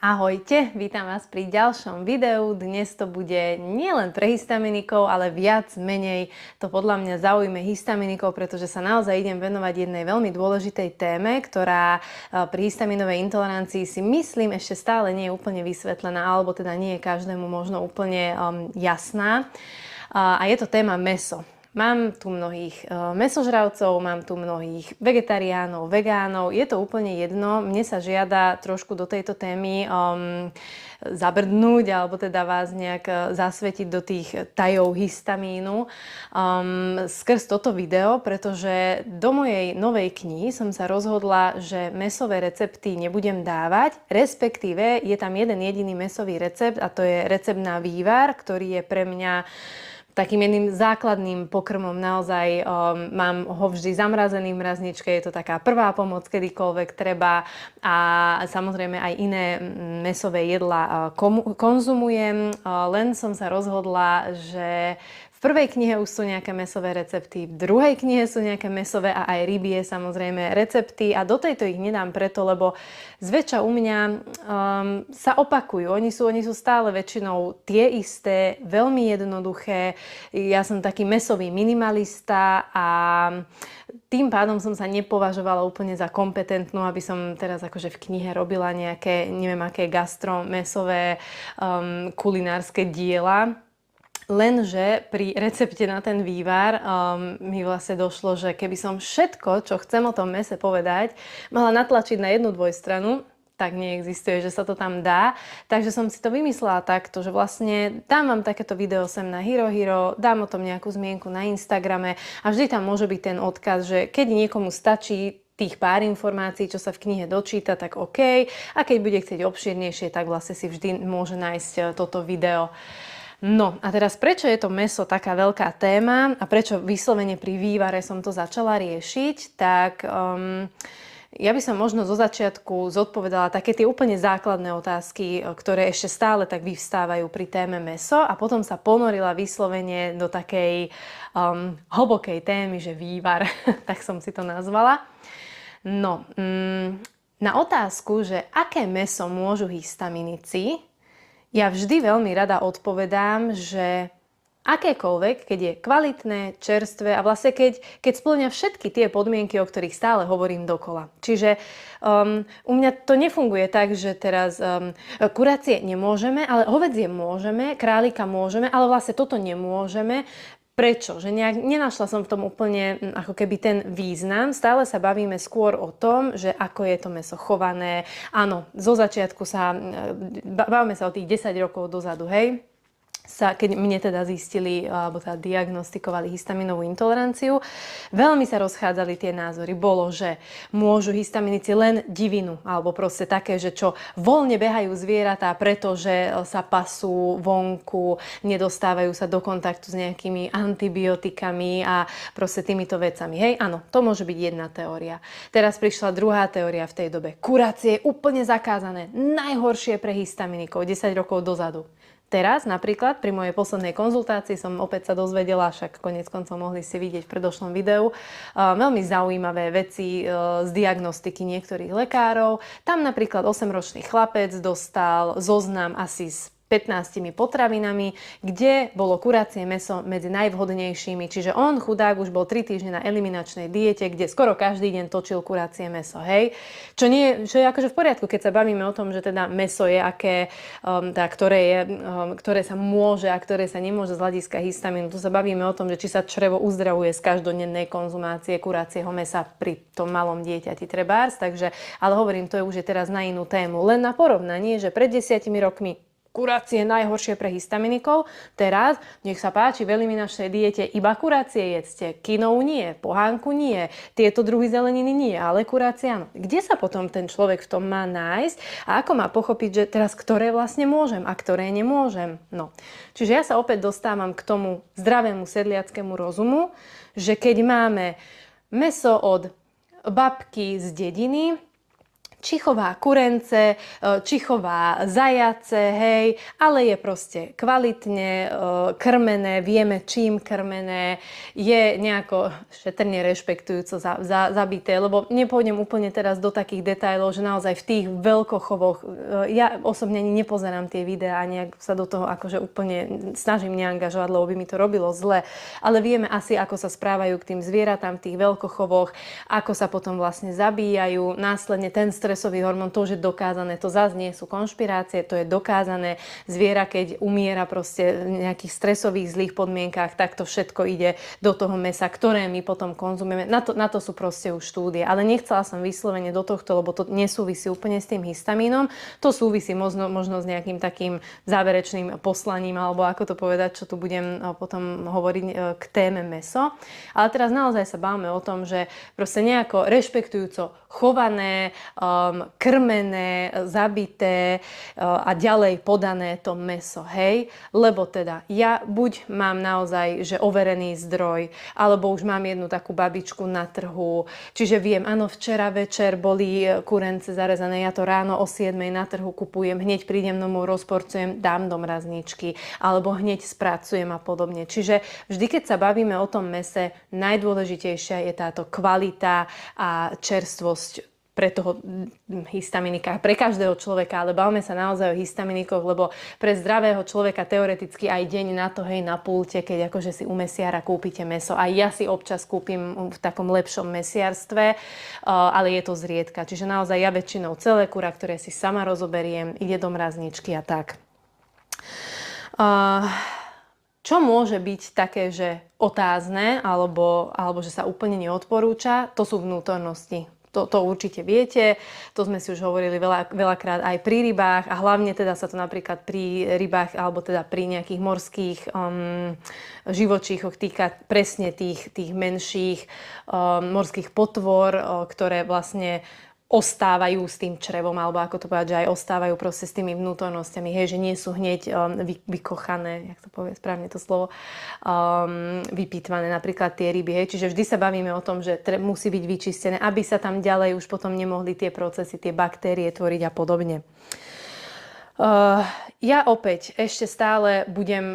Ahojte, vítam vás pri ďalšom videu. Dnes to bude nielen pre histaminikov, ale viac menej to podľa mňa zaujme histaminikov, pretože sa naozaj idem venovať jednej veľmi dôležitej téme, ktorá pri histaminovej intolerancii si myslím ešte stále nie je úplne vysvetlená, alebo teda nie je každému možno úplne jasná. A je to téma mäso. Mám tu mnohých mäsožravcov, mám tu mnohých vegetariánov, vegánov, je to úplne jedno. Mne sa žiada trošku do tejto témy zabrdnúť, alebo teda vás nejak zasvetiť do tých tajov histamínu skrz toto video, pretože do mojej novej knihy som sa rozhodla, že mäsové recepty nebudem dávať, respektíve je tam jeden jediný mäsový recept a to je recept na vývar, ktorý je pre mňa takým jedným základným pokrmom. Naozaj mám ho vždy zamrazený v mrazničke, je to taká prvá pomoc, kedykoľvek treba, a samozrejme aj iné mäsové jedlá konzumujem. Len som sa rozhodla, že v prvej knihe už sú nejaké mäsové recepty, v druhej knihe sú nejaké mäsové a aj rybie samozrejme recepty a do tejto ich nedám preto, lebo zväčša u mňa sa opakujú. Oni sú stále väčšinou tie isté, veľmi jednoduché. Ja som taký mäsový minimalista a tým pádom som sa nepovažovala úplne za kompetentnú, aby som teraz akože v knihe robila nejaké, neviem aké gastro-mäsové kulinárske diela. Lenže pri recepte na ten vývar mi vlastne došlo, že keby som všetko, čo chcem o tom mäse povedať, mala natlačiť na jednu dvojstranu, tak neexistuje, že sa to tam dá. Takže som si to vymyslela takto, že vlastne dám vám takéto video sem na Hero, dám o tom nejakú zmienku na Instagrame a vždy tam môže byť ten odkaz, že keď niekomu stačí tých pár informácií, čo sa v knihe dočíta, tak OK. A keď bude chcieť obšírnejšie, tak vlastne si vždy môže nájsť toto video. No a teraz prečo je to mäso taká veľká téma a prečo vyslovene pri vývare som to začala riešiť, tak ja by som možno zo začiatku zodpovedala také tie úplne základné otázky, ktoré ešte stále tak vyvstávajú pri téme mäso a potom sa ponorila vyslovene do takej hlbokej témy, že vývar, tak som si to nazvala. No, na otázku, že aké mäso môžu histaminici, ja vždy veľmi rada odpovedám, že akékoľvek, keď je kvalitné, čerstvé a vlastne keď spĺňa všetky tie podmienky, o ktorých stále hovorím dokola. Čiže u mňa to nefunguje tak, že teraz kuracie nemôžeme, ale hovädzie môžeme, králika môžeme, ale vlastne toto nemôžeme. Prečo? Že nenašla som v tom úplne ako keby ten význam. Stále sa bavíme skôr o tom, že ako je to mäso chované. Áno, zo začiatku bavíme sa o tých 10 rokov dozadu, hej? Keď mne teda zistili, alebo teda diagnostikovali histaminovú intoleranciu, veľmi sa rozchádzali tie názory. Bolo, že môžu histaminici len divinu, alebo proste také, že čo voľne behajú zvieratá, pretože sa pasú vonku, nedostávajú sa do kontaktu s nejakými antibiotikami a proste týmito vecami. Hej, áno, to môže byť jedna teória. Teraz prišla druhá teória v tej dobe. Kuracie je úplne zakázané, najhoršie pre histaminikov 10 rokov dozadu. Teraz napríklad pri mojej poslednej konzultácii som opäť sa dozvedela, však koniec koncov mohli si vidieť v predošlom videu, veľmi zaujímavé veci z diagnostiky niektorých lekárov. Tam napríklad 8-ročný chlapec dostal zoznam asi s 15 potravinami, kde bolo kuracie mäso medzi najvhodnejšími. Čiže on, chudák, už bol 3 týždne na eliminačnej diete, kde skoro každý deň točil kuracie mäso, hej. Čo je akože v poriadku, keď sa bavíme o tom, že teda mäso je aké, ktoré sa môže a ktoré sa nemôže z hľadiska histamínu. Tu sa bavíme o tom, že či sa črevo uzdravuje z každodennej konzumácie kuracieho mäsa pri tom malom dieťati trebárs. Takže, ale hovorím, to už je teraz na inú tému. Len na porovnanie, že pred 10 rokmi kuracie najhoršie pre histaminikov. Teraz, nech sa páči, v eliminačnej diete iba kuracie jedzte. Kinov nie, pohánku nie, tieto druhy zeleniny nie, ale kuracie áno. Kde sa potom ten človek v tom má nájsť a ako má pochopiť, že teraz ktoré vlastne môžem a ktoré nemôžem? No. Čiže ja sa opäť dostávam k tomu zdravému sedliackému rozumu, že keď máme mäso od babky z dediny, či chová kurence, či chová zajace, hej, ale je proste kvalitne krmené, vieme čím krmené, je nejako šetrne rešpektujúco zabité, lebo nepôjdem úplne teraz do takých detailov, že naozaj v tých veľkochovoch, ja osobne ani nepozerám tie videá, ani sa do toho akože úplne snažím neangažovať, lebo by mi to robilo zle, ale vieme asi, ako sa správajú k tým zvieratám v tých veľkochovoch, ako sa potom vlastne zabíjajú, následne ten stresový hormón, to už je dokázané, to zase nie sú konšpirácie, to je dokázané. Zviera, keď umiera proste v nejakých stresových zlých podmienkách, tak to všetko ide do toho mäsa, ktoré my potom konzumujeme. Na to sú proste už štúdie. Ale nechcela som vyslovene do tohto, lebo to nesúvisí úplne s tým histamínom. To súvisí možno s nejakým takým záverečným poslaním, alebo ako to povedať, čo tu budem potom hovoriť k téme mäso. Ale teraz naozaj sa bavíme o tom, že proste nejako rešpektujúco chované, krmené, zabité a ďalej podané to mäso, hej? Lebo teda ja buď mám naozaj, že overený zdroj, alebo už mám jednu takú babičku na trhu, čiže viem, áno, včera večer boli kurence zarezané, ja to ráno o 7 na trhu kupujem, hneď prídem domov, rozporcujem, dám do mrazničky, alebo hneď spracujem a podobne. Čiže vždy, keď sa bavíme o tom mäse, najdôležitejšia je táto kvalita a čerstvosť pre toho histaminika, pre každého človeka, ale bavme sa naozaj o histaminikoch, lebo pre zdravého človeka teoreticky aj deň na to, hej, na pulte, keď akože si u mesiara kúpite mäso. Aj ja si občas kúpim v takom lepšom mesiarstve, ale je to zriedka. Čiže naozaj ja väčšinou celé kura, ktoré si sama rozoberiem, ide do mrazničky a tak. Čo môže byť také, že otázne, alebo že sa úplne neodporúča, to sú vnútornosti. To určite viete, to sme si už hovorili veľakrát aj pri rybách a hlavne teda sa to napríklad pri rybách alebo teda pri nejakých morských živočíchoch týka presne tých menších morských potvor, ktoré vlastne ostávajú s tým črevom, alebo ako to povedať, že aj ostávajú proste s tými vnútornostiami, hej, že nie sú hneď vykochané, jak to povie správne to slovo, vypýtvané napríklad tie ryby, hej, čiže vždy sa bavíme o tom, že musí byť vyčistené, aby sa tam ďalej už potom nemohli tie procesy, tie baktérie tvoriť a podobne. Ja opäť ešte stále budem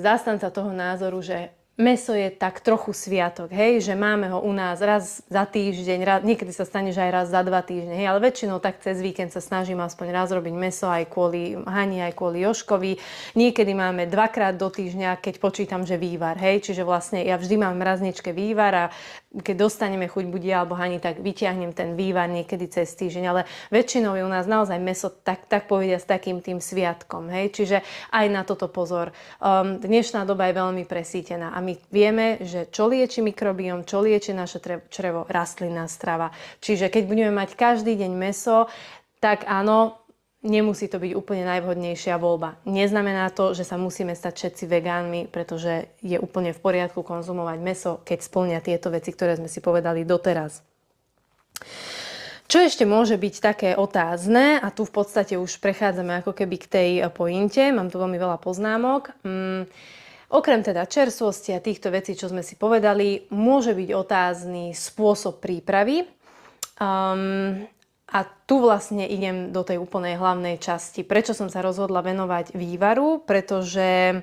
zástanca toho názoru, že mäso je tak trochu sviatok, hej, že máme ho u nás raz za týždeň, niekedy sa stane, že aj raz za 2 týždne, hej, ale väčšinou tak cez víkend sa snažím aspoň raz robiť mäso aj kvôli Hani, aj kvôli Jožkovi. Niekedy máme 2-krát do týždňa, keď počítam, že vývar, hej, čiže vlastne ja vždy mám v mrazničke vývar a keď dostaneme chuť buď ja alebo Hani, tak vyťahnem ten vývar niekedy cez týždeň, ale väčšinou je u nás naozaj mäso tak povedia s takým tým sviatkom, hej, čiže aj na toto pozor. Dnešná doba je veľmi presýtená a my vieme, že čo lieči mikrobióm, čo lieči naše črevo, rastlinná strava. Čiže keď budeme mať každý deň mäso, tak áno, nemusí to byť úplne najvhodnejšia voľba. Neznamená to, že sa musíme stať všetci vegánmi, pretože je úplne v poriadku konzumovať mäso, keď spĺňa tieto veci, ktoré sme si povedali doteraz. Čo ešte môže byť také otázne, a tu v podstate už prechádzame ako keby k tej pointe, mám tu veľmi veľa poznámok. Okrem teda čerstvosti a týchto vecí, čo sme si povedali, môže byť otázny spôsob prípravy. A tu vlastne idem do tej úplnej hlavnej časti. Prečo som sa rozhodla venovať vývaru? Pretože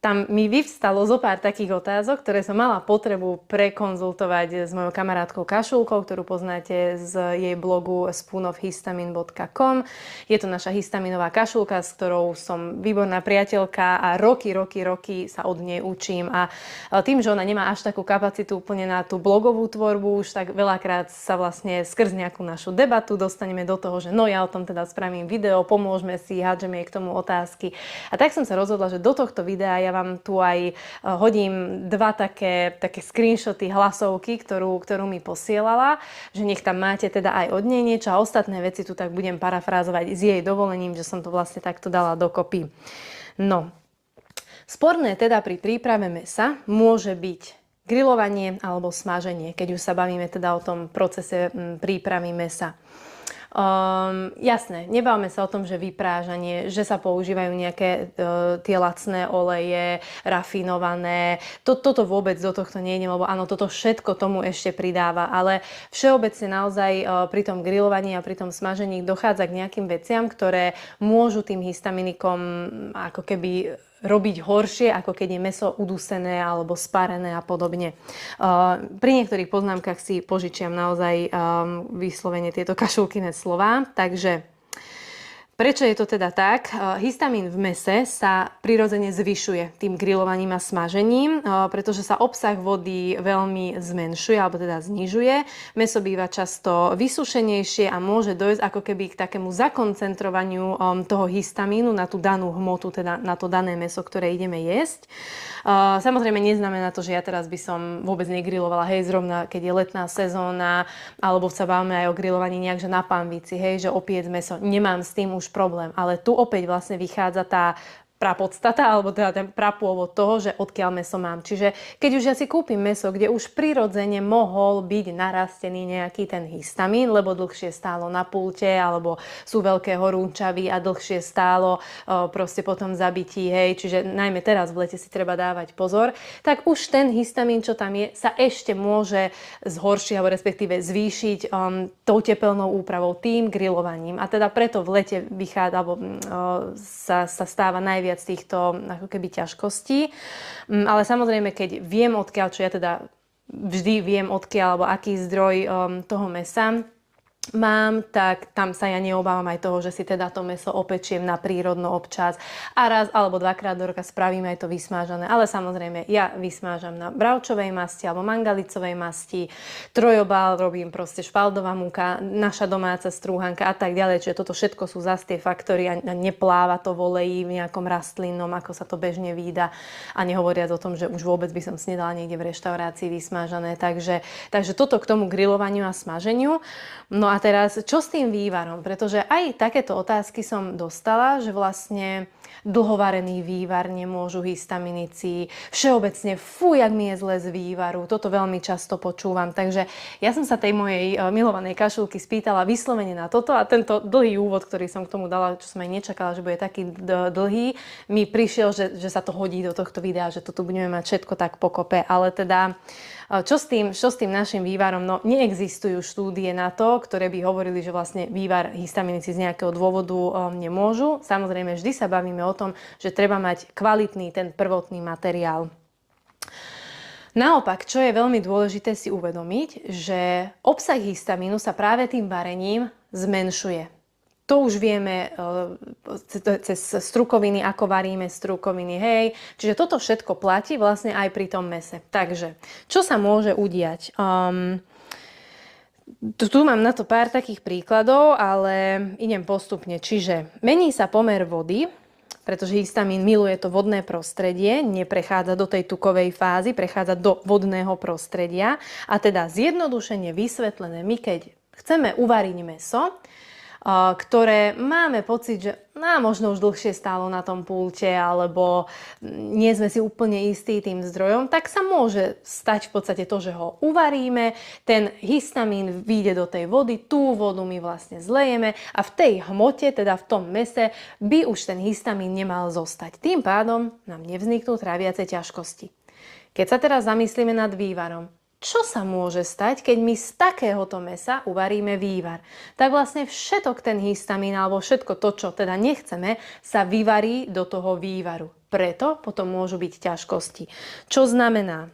tam mi vyvstalo zo pár takých otázok, ktoré som mala potrebu prekonzultovať s mojou kamarátkou Kašulkou, ktorú poznáte z jej blogu spoonofhistamine.com. Je to naša histaminová kašulka, s ktorou som výborná priateľka a roky sa od nej učím. A tým, že ona nemá až takú kapacitu úplne na tú blogovú tvorbu, už tak veľakrát sa vlastne skrz nejakú našu debatu dostaneme do toho, že no ja o tom teda spravím video, pomôžme si, hádžeme jej k tomu otázky. A tak som sa rozhodla, že do tohto videa ja vám tu aj hodím 2 také screenshoty hlasovky, ktorú mi posielala, že nech tam máte teda aj od nej niečo a ostatné veci tu tak budem parafrázovať s jej dovolením, že som to vlastne takto dala dokopy. No, sporné teda pri príprave mäsa môže byť grilovanie alebo smaženie, keď už sa bavíme teda o tom procese prípravy mäsa. Jasné, nebávame sa o tom, že vyprážanie, že sa používajú nejaké tie lacné oleje, rafinované. Toto vôbec do tohto nejde, lebo áno, toto všetko tomu ešte pridáva, ale všeobecne naozaj pri tom grillovaní a pri tom smažení dochádza k nejakým veciam, ktoré môžu tým histaminikom ako keby robiť horšie, ako keď je mäso udusené alebo sparené a podobne. Pri niektorých poznámkach si požičiam naozaj vyslovene tieto kašulkyné slová. Takže prečo je to teda tak? Histamín v mäse sa prirodzene zvyšuje tým grillovaním a smažením, pretože sa obsah vody veľmi zmenšuje alebo teda znižuje. Mäso býva často vysušenejšie a môže dojsť ako keby k takému zakoncentrovaniu toho histamínu na tú danú hmotu, teda na to dané mäso, ktoré ideme jesť. Samozrejme neznamená to, že ja teraz by som vôbec negrillovala, hej, zrovna keď je letná sezóna, alebo sa bavíme aj o grillovaní nejak, že na panvici, hej, že opiec mäso. Nemám s tým už problém, ale tu opäť vlastne vychádza tá prapodstata, alebo teda ten prapôvod toho, že odkiaľ mäso mám. Čiže keď už ja si kúpim mäso, kde už prirodzene mohol byť narastený nejaký ten histamín, lebo dlhšie stálo na pulte, alebo sú veľké horúčavy a dlhšie stálo proste potom zabití, hej, čiže najmä teraz v lete si treba dávať pozor, tak už ten histamín, čo tam je, sa ešte môže zhoršiť, alebo respektíve zvýšiť tou tepelnou úpravou, tým grillovaním. A teda preto v lete vychádza, alebo sa stáva najviac týchto ako keby ťažkostí. Ale samozrejme, keď viem odkiaľ, čo ja teda vždy viem odkiaľ, alebo aký zdroj toho mäsa mám, tak tam sa ja neobávam aj toho, že si teda to mäso opečiem na prírodno občas a raz alebo dvakrát do roka spravím aj to vysmážané. Ale samozrejme, ja vysmážam na bravčovej masti alebo mangalicovej masti, trojobal robím proste špaldová múka, naša domáca strúhanka a tak ďalej. Čiže toto všetko sú zase tie faktory a nepláva to v oleji v nejakom rastlinnom, ako sa to bežne vída. A nehovoriac o tom, že už vôbec by som snedala niekde v reštaurácii vysmážané. Takže toto k tomu grillovaniu a smaženiu. No a teraz, čo s tým vývarom? Pretože aj takéto otázky som dostala, že vlastne dlhovarený vývar nemôžu histaminici. Všeobecne, jak mi je zle z vývaru. Toto veľmi často počúvam. Takže ja som sa tej mojej milovanej kašulky spýtala vyslovene na toto a tento dlhý úvod, ktorý som k tomu dala, čo som aj nečakala, že bude taký dlhý, mi prišiel, že sa to hodí do tohto videa, že tu budeme mať všetko tak pokope. Ale teda čo s tým našim vývarom? No, neexistujú štúdie na to, ktoré by hovorili, že vlastne vývar histaminici z nejakého dôvodu nemôžu. Samozrejme, vždy sa bavíme o tom, že treba mať kvalitný ten prvotný materiál. Naopak, čo je veľmi dôležité si uvedomiť, že obsah histamínu sa práve tým varením zmenšuje. To už vieme cez strukoviny, ako varíme strukoviny, hej. Čiže toto všetko platí vlastne aj pri tom mäse. Takže, čo sa môže udiať? Tu mám na to pár takých príkladov, ale idem postupne. Čiže mení sa pomer vody, pretože histamín miluje to vodné prostredie, neprechádza do tej tukovej fázy, prechádza do vodného prostredia. A teda zjednodušene vysvetlené, my keď chceme uvariť mäso, ktoré máme pocit, že možno už dlhšie stálo na tom pulte alebo nie sme si úplne istí tým zdrojom, tak sa môže stať v podstate to, že ho uvaríme, ten histamín vyjde do tej vody, tú vodu my vlastne zlejeme a v tej hmote, teda v tom mäse, by už ten histamín nemal zostať. Tým pádom nám nevzniknú tráviace ťažkosti. Keď sa teraz zamyslíme nad vývarom, čo sa môže stať, keď my z takéhoto mäsa uvaríme vývar? Tak vlastne všetok ten histamín alebo všetko to, čo teda nechceme, sa vyvarí do toho vývaru. Preto potom môžu byť ťažkosti. Čo znamená?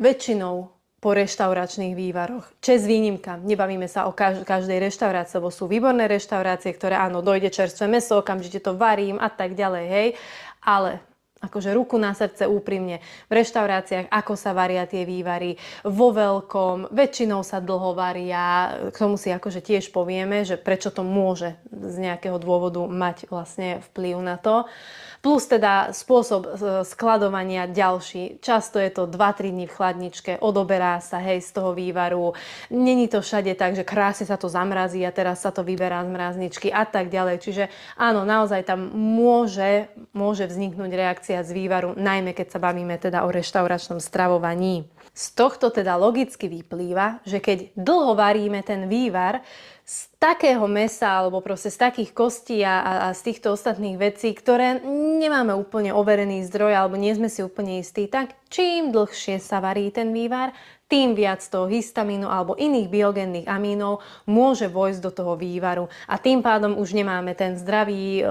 Väčšinou po reštauračných vývaroch. Česť výnimka. Nebavíme sa o každej reštaurácii, lebo sú výborné reštaurácie, ktoré áno, dojde čerstvé mäso, okamžite to varím a tak ďalej, hej. Ale akože ruku na srdce úprimne, v reštauráciách, ako sa varia tie vývary, vo veľkom, väčšinou sa dlho varia, k tomu si akože tiež povieme, že prečo to môže z nejakého dôvodu mať vlastne vplyv na to. Plus teda spôsob skladovania ďalší. Často je to 2-3 dní v chladničke, odoberá sa, hej, z toho vývaru. Není to všade tak, že krásne sa to zamrazí a teraz sa to vyberá z mrazničky a tak ďalej. Čiže áno, naozaj tam môže vzniknúť reakcia z vývaru, najmä keď sa bavíme teda o reštauračnom stravovaní. Z tohto teda logicky vyplýva, že keď dlho varíme ten vývar, z takého mäsa alebo proste z takých kostí a z týchto ostatných vecí, ktoré nemáme úplne overený zdroj alebo nie sme si úplne istí, tak čím dlhšie sa varí ten vývar, tým viac toho histamínu alebo iných biogénnych amínov môže vojsť do toho vývaru. A tým pádom už nemáme ten zdravý,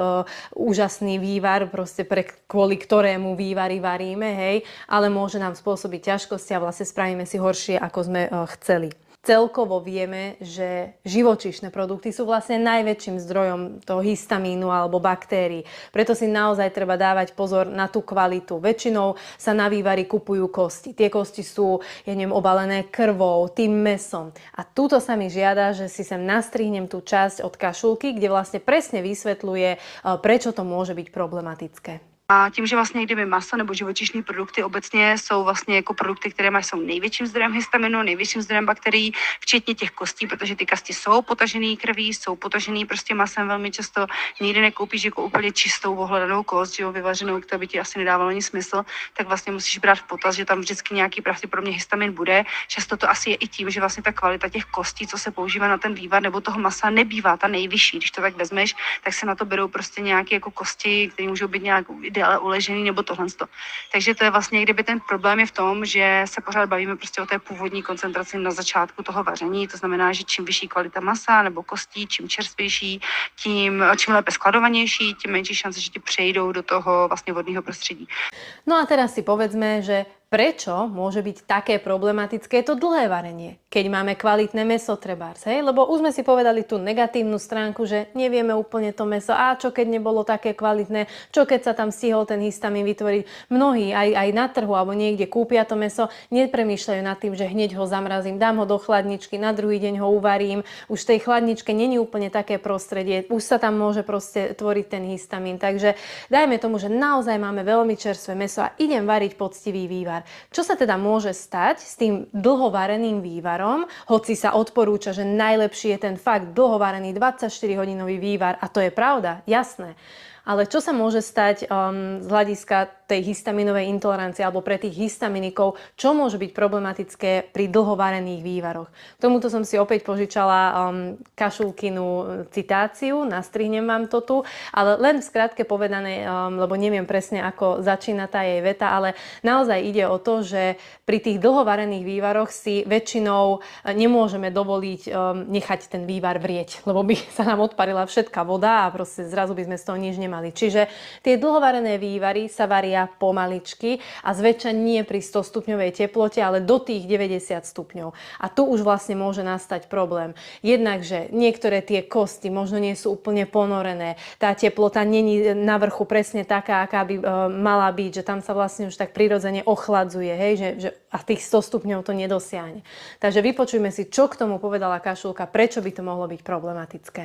úžasný vývar, proste kvôli ktorému vývary varíme, hej, ale môže nám spôsobiť ťažkosti a vlastne spravíme si horšie, ako sme chceli. Celkovo vieme, že živočíšne produkty sú vlastne najväčším zdrojom toho histamínu alebo baktérií. Preto si naozaj treba dávať pozor na tú kvalitu. Väčšinou sa na vývary kupujú kosti. Tie kosti sú, obalené krvou, tým mäsom. A túto sa mi žiada, že si sem nastrihnem tú časť od kašulky, kde vlastne presne vysvetľuje, prečo to môže byť problematické. A tím, že vlastně kdyby maso nebo živočišní produkty obecně jsou vlastně jako produkty, které jsou největším zdrojem histaminu, největším zdrojem bakterií, včetně těch kostí, protože ty kosti jsou potažený krví, jsou potažený prostě masem velmi často. Nikdy nekoupíš jako úplně čistou ohledanou kost, že jo, vyvařenou, která by ti asi nedávalo ani smysl, tak vlastně musíš brát v potaz, že tam vždycky nějaký pravděpodobně histamin bude. Často to asi je i tím, že vlastně ta kvalita těch kostí, co se používá na ten vývar nebo toho masa, nebývá ta nejvyšší. Když to tak vezmeš, tak se na to berou prostě nějaké jako kosti, které můžou být nějak ale uležený nebo tohle. Takže to je vlastně, kdyby ten problém je v tom, že se pořád bavíme prostě o té původní koncentraci na začátku toho vaření, to znamená, že čím vyšší kvalita masa nebo kostí, čím čerstvější, čím lépe skladovanější, tím menší šance, že ti přejdou do toho vlastně vodného prostředí. No a teraz si povedzme, že prečo môže byť také problematické to dlhé varenie, keď máme kvalitné mäso trebárs, hej? Lebo už sme si povedali tú negatívnu stránku, že nevieme úplne to mäso, a čo keď nebolo také kvalitné, čo keď sa tam stihol ten histamín vytvoriť. Mnohí aj na trhu alebo niekde kúpia to mäso, nepremýšľajú nad tým, že hneď ho zamrazím, dám ho do chladničky, na druhý deň ho uvarím, už v tej chladničke není úplne také prostredie, už sa tam môže proste tvoriť ten histamín. Takže dajme tomu, že naozaj máme veľmi čerstvé mäso a idem variť poctivý vývar. Čo sa teda môže stať s tým dlhovareným vývarom, hoci sa odporúča, že najlepší je ten fakt dlhovarený 24-hodinový vývar, a to je pravda, jasné. Ale čo sa môže stať z hľadiska tej histaminovej intolerancie alebo pre tých histaminikov, čo môže byť problematické pri dlhovarených vývaroch? K tomuto som si opäť požičala kašulkinu citáciu, nastrihnem vám to tu, ale len v skratke povedané, lebo neviem presne, ako začína tá jej veta, ale naozaj ide o to, že pri tých dlhovarených vývaroch si väčšinou nemôžeme dovoliť nechať ten vývar vrieť, lebo by sa nám odparila všetká voda a proste zrazu by sme z toho nič nemali. Čiže tie dlhovarené vývary sa varia pomaličky a zväčša nie pri 100 stupňovej teplote, ale do tých 90 stupňov. A tu už vlastne môže nastať problém. Jednak, že niektoré tie kosti možno nie sú úplne ponorené, tá teplota není na vrchu presne taká, aká by mala byť, že tam sa vlastne už tak prirodzene ochladzuje, hej, že a tých 100 stupňov to nedosiahne. Takže vypočujme si, čo k tomu povedala kašulka, prečo by to mohlo byť problematické.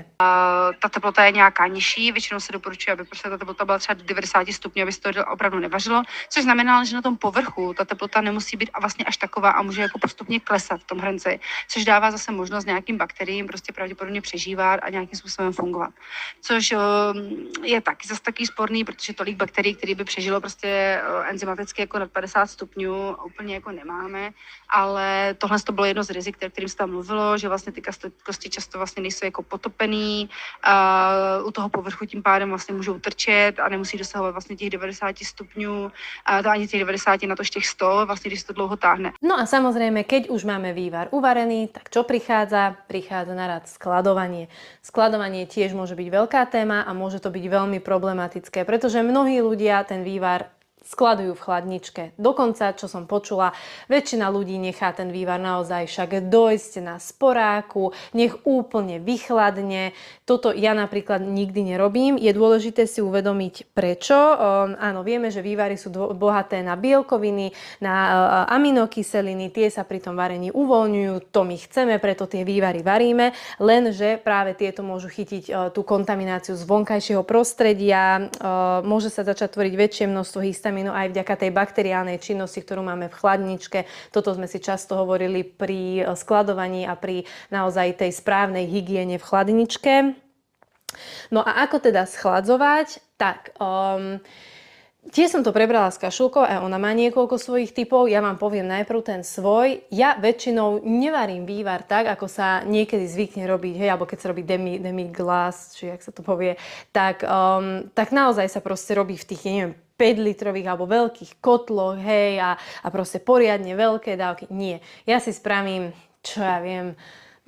Ta teplota je nějaká nižší, většinou se doporučuje, aby prostě ta teplota byla třeba do 90 stupňů, aby se to opravdu nevařilo, což znamená, že na tom povrchu ta teplota nemusí být a vlastně až taková a může jako postupně klesat v tom hrnci, což dává zase možnost nějakým bakteriím prostě pravděpodobně přežívat a nějakým způsobem fungovat. Což je taky zase taky sporný, protože tolik bakterií, které by přežilo prostě enzymaticky jako nad 50 stupňů, úplně jako nemáme, ale tohle to bylo jedno z rizik, kterým se tam mluvilo, že vlastně ty kosti často vlastně nejsou jako potopený, u toho povrchu tím pádem vlastně můžou trčet a nemusí dosahovat vlastně těch 90 stupňů, to ani těch 90 na to těch 100, vlastně když se to dlouho táhne. No a samozrejme, keď už máme vývar uvarený, tak čo prichádza? Prichádza na rad skladovanie. Skladovanie tiež môže byť veľká téma a môže to byť veľmi problematické, pretože mnohí ľudia ten vývar skladujú v chladničke. Dokonca, čo som počula, väčšina ľudí nechá ten vývar naozaj však dojsť na sporáku, nech úplne vychladne. Toto ja napríklad nikdy nerobím. Je dôležité si uvedomiť prečo. Áno, vieme, že vývary sú bohaté na bielkoviny, na aminokyseliny, tie sa pri tom varení uvoľňujú, to my chceme, preto tie vývary varíme, lenže práve tieto môžu chytiť tú kontamináciu z vonkajšieho prostredia, môže sa začať tvoriť väčšie množstvo histamínu aj vďaka tej bakteriálnej činnosti, ktorú máme v chladničke. Toto sme si často hovorili pri skladovaní a pri naozaj tej správnej hygiene v chladničke. No a ako teda schladzovať? Tak, Tiež som to prebrala s Kašulkou a ona má niekoľko svojich typov. Ja vám poviem najprv ten svoj. Ja väčšinou nevarím vývar tak, ako sa niekedy zvykne robiť, hej, alebo keď sa robí demi-glace, či jak sa to povie, tak naozaj sa proste robí v tých, neviem, 5-litrových alebo veľkých kotloch, hej, a proste poriadne veľké dávky. Nie. Ja si spravím, čo ja viem,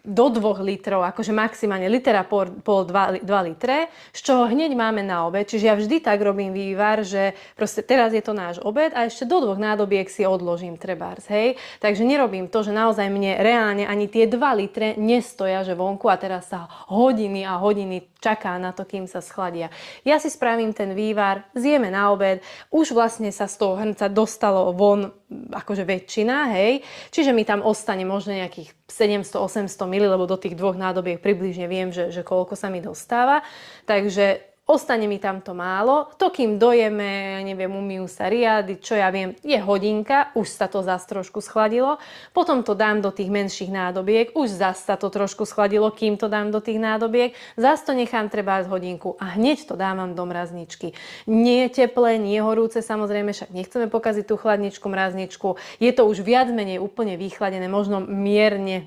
do 2 litrov, akože maximálne litera pol 2 litre, z čoho hneď máme na obed. Čiže ja vždy tak robím vývar, že proste teraz je to náš obed a ešte do 2 nádobiek si odložím trebárs, hej. Takže nerobím to, že naozaj mne reálne ani tie 2 litre nestoja, že vonku a teraz sa hodiny a hodiny čaká na to, kým sa schladia. Ja si spravím ten vývar, zjeme na obed, už vlastne sa z toho hrnca dostalo von akože väčšina, hej. Čiže mi tam ostane možno nejakých 700-800 ml, lebo do tých 2 nádobiek približne viem, že koľko sa mi dostáva. Takže ostane mi tam to málo. To, kým dojeme, neviem, umyjú sa riady, čo ja viem, je hodinka, už sa to zas trošku schladilo. Potom to dám do tých menších nádobiek, už zas sa to trošku schladilo, kým to dám do tých nádobiek. Zas to nechám treba hodinku a hneď to dávam do mrazničky. Nie je teplé, nie je horúce, samozrejme, však nechceme pokaziť tú chladničku, mrazničku. Je to už viac menej úplne vychladené, možno mierne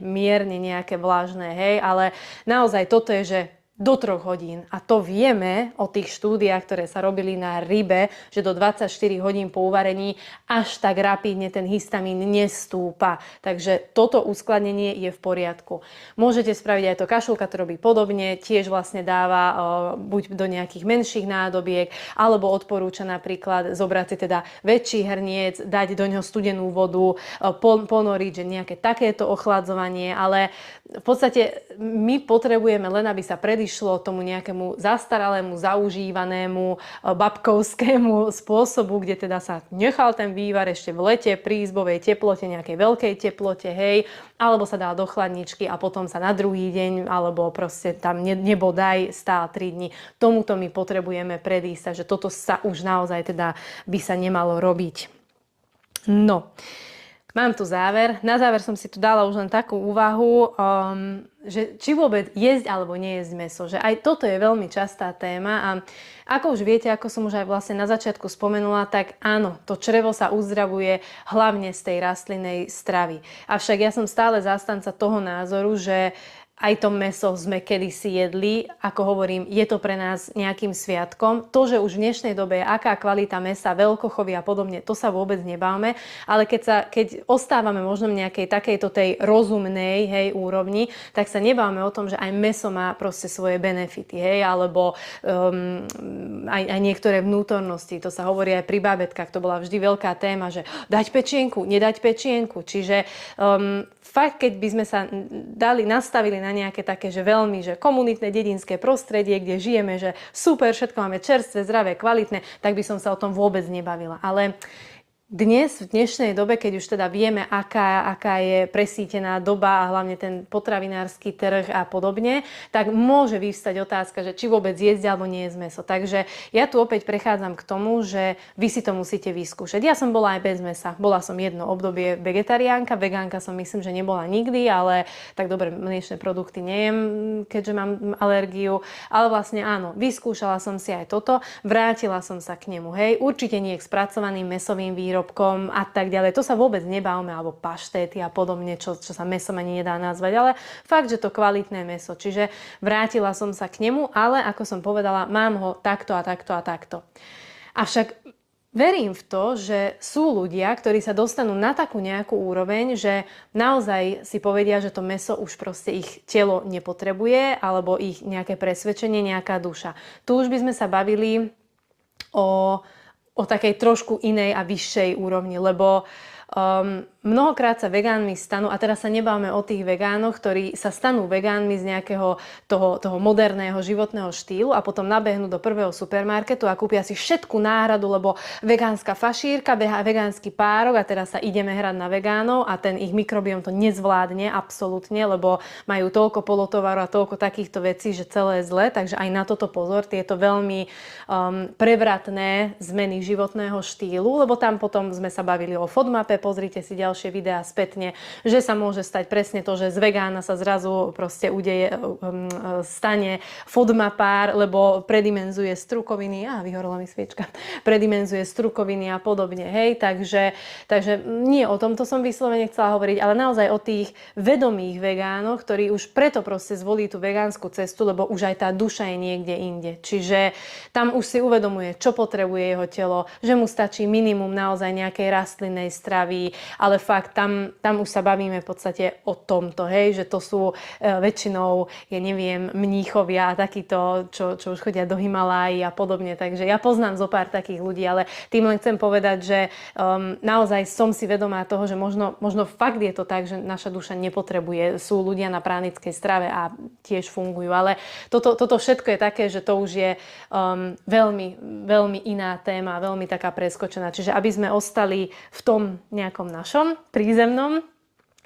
nejaké vlážne, hej, ale naozaj toto je, že do 3 hodín. A to vieme o tých štúdiách, ktoré sa robili na rybe, že do 24 hodín po uvarení až tak rapidne ten histamín nestúpa. Takže toto uskladnenie je v poriadku. Môžete spraviť aj to, Kašulka to robí podobne, tiež vlastne dáva buď do nejakých menších nádobiek, alebo odporúča napríklad zobrať si teda väčší hrniec, dať do ňoho studenú vodu, ponoriť, že nejaké takéto ochladzovanie, ale v podstate my potrebujeme len, aby sa predišlo tomu nejakému zastaralému, zaužívanému, babkovskému spôsobu, kde teda sa nechal ten vývar ešte v lete pri izbovej teplote, nejakej veľkej teplote, hej, alebo sa dal do chladničky a potom sa na druhý deň, alebo proste tam nebodaj stál 3 dní. Tomuto my potrebujeme predísť, takže toto sa už naozaj teda by sa nemalo robiť. No. Mám tu záver. Na záver som si tu dala už len takú úvahu, že či vôbec jesť alebo nejesť mäso. Že aj toto je veľmi častá téma a ako už viete, ako som už aj vlastne na začiatku spomenula, tak áno, to črevo sa uzdravuje hlavne z tej rastlinnej stravy. Avšak ja som stále zástanca toho názoru, že aj to mäso sme kedysi jedli, ako hovorím, je to pre nás nejakým sviatkom. To, že už v dnešnej dobe je aká kvalita mäsa, veľkochovy a podobne, to sa vôbec nebáme, ale keď ostávame možno v nejakej takejto tej rozumnej, hej, úrovni, tak sa nebáme o tom, že aj mäso má proste svoje benefity, hej, alebo aj niektoré vnútornosti. To sa hovorí aj pri bábetkách, to bola vždy veľká téma, že dať pečienku, nedať pečienku. Čiže fakt, keď by sme sa nastavili na nejaké také, že veľmi, že komunitné dedinské prostredie, kde žijeme, že super, všetko máme čerstvé, zdravé, kvalitné, tak by som sa o tom vôbec nebavila. Ale dnes, v dnešnej dobe, keď už teda vieme, aká je presýtená doba a hlavne ten potravinársky trh a podobne, tak môže vyvstať otázka, že či vôbec jesť alebo nie jesť mäso. Takže ja tu opäť prechádzam k tomu, že vy si to musíte vyskúšať. Ja som bola aj bez mäsa. Bola som jedno obdobie vegetariánka, vegánka som myslím, že nebola nikdy, ale tak dobre, mliečne produkty nejem, keďže mám alergiu. Ale vlastne áno, vyskúšala som si aj toto, vrátila som sa k nemu. Hej, určite nie k spracovaným mäsovým výrobkom a tak ďalej. To sa vôbec nebavme, alebo paštéty a podobne, čo sa mäsom ani nedá nazvať, ale fakt, že to kvalitné mäso. Čiže vrátila som sa k nemu, ale ako som povedala, mám ho takto a takto a takto. Avšak verím v to, že sú ľudia, ktorí sa dostanú na takú nejakú úroveň, že naozaj si povedia, že to mäso už proste ich telo nepotrebuje, alebo ich nejaké presvedčenie, nejaká duša. Tu už by sme sa bavili o takej trošku inej a vyššej úrovni, lebo mnohokrát sa vegánmi stanú, a teraz sa nebávame o tých vegánoch, ktorí sa stanú vegánmi z nejakého toho moderného životného štýlu a potom nabehnú do prvého supermarketu a kúpia si všetku náhradu, lebo vegánska fašírka, vegánsky párok a teraz sa ideme hrať na vegánov a ten ich mikrobióm to nezvládne absolútne, lebo majú toľko polotovaru a toľko takýchto vecí, že celé je zle, takže aj na toto pozor, tieto veľmi prevratné zmeny životného štýlu, lebo tam potom sme sa bavili o FODMAPe, pozrite si ďalšie videá spätne, že sa môže stať presne to, že z vegána sa zrazu proste stane fodmapár, lebo predimenzuje strukoviny, vyhorela mi sviečka, predimenzuje strukoviny a podobne, hej, takže nie o tomto som vyslovene chcela hovoriť, ale naozaj o tých vedomých vegánoch, ktorí už preto proste zvolí tú vegánsku cestu, lebo už aj tá duša je niekde inde. Čiže tam už si uvedomuje, čo potrebuje jeho telo, že mu stačí minimum naozaj nejakej rastlinnej stravy, ale fakt tam už sa bavíme v podstate o tomto, hej, že to sú väčšinou, ja neviem, mníchovia a takíto, čo už chodia do Himaláji a podobne. Takže ja poznám zo pár takých ľudí, ale tým len chcem povedať, že naozaj som si vedomá toho, že možno fakt je to tak, že naša duša nepotrebuje. Sú ľudia na pránickej strave a tiež fungujú, ale toto všetko je také, že to už je veľmi, veľmi iná téma, veľmi taká preskočená. Čiže aby sme ostali v tom nejakom našom prízemnom,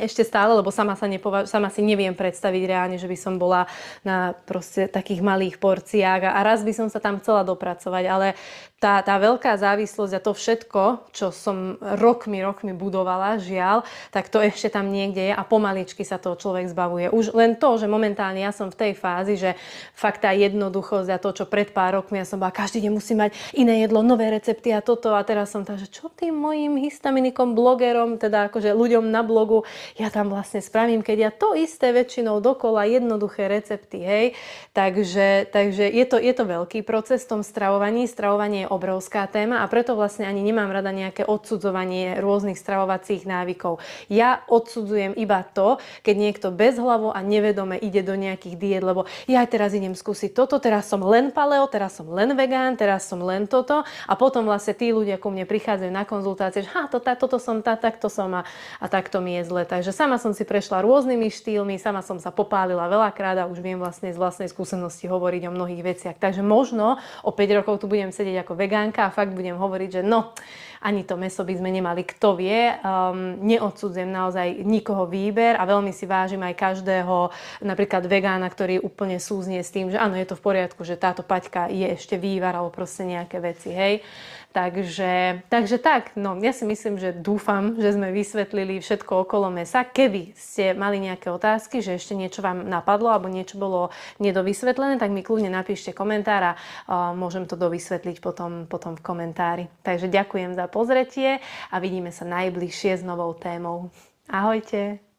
ešte stále, lebo sama si neviem predstaviť reálne, že by som bola na proste takých malých porciách a raz by som sa tam chcela dopracovať, ale tá veľká závislosť a to všetko, čo som rokmi budovala, žiaľ, tak to ešte tam niekde je a pomaličky sa toho človek zbavuje. Už len to, že momentálne ja som v tej fázi, že fakt tá jednoduchosť a to, čo pred pár rokmi ja som bola, každý deň musím mať iné jedlo, nové recepty a toto a teraz som tak, že čo tým mojim histaminikom, blogerom, teda akože ľuďom na blogu, ja tam vlastne spravím, keď ja to isté väčšinou dokola, jednoduché recepty, hej. Takže je to veľký proces v tom stravovaní. Stravovanie je obrovská téma a preto vlastne ani nemám rada nejaké odsudzovanie rôznych stravovacích návykov. Ja odsudzujem iba to, keď niekto bezhlavo a nevedome ide do nejakých diét, lebo ja teraz idem skúsiť toto, teraz som len paleo, teraz som len vegán, teraz som len toto a potom vlastne tí ľudia ku mne prichádzajú na konzultácie, že toto som takto som a takto mi je zle. Takže sama som si prešla rôznymi štýlmi, sama som sa popálila veľakrát a už viem vlastne z vlastnej skúsenosti hovoriť o mnohých veciach. Takže možno o 5 rokov tu budem sedieť ako vegánka a fakt budem hovoriť, že ani to mäso by sme nemali, kto vie. Neodsudzujem naozaj nikoho výber a veľmi si vážim aj každého napríklad vegána, ktorý úplne súznie s tým, že áno, je to v poriadku, že táto paťka je ešte vývar alebo proste nejaké veci, hej. Takže tak, ja si myslím, že dúfam, že sme vysvetlili všetko okolo mäsa. Keby ste mali nejaké otázky, že ešte niečo vám napadlo alebo niečo bolo nedovysvetlené, tak mi kľudne napíšte komentár a môžem to dovysvetliť potom v komentári. Takže ďakujem za pozretie a vidíme sa najbližšie s novou témou. Ahojte!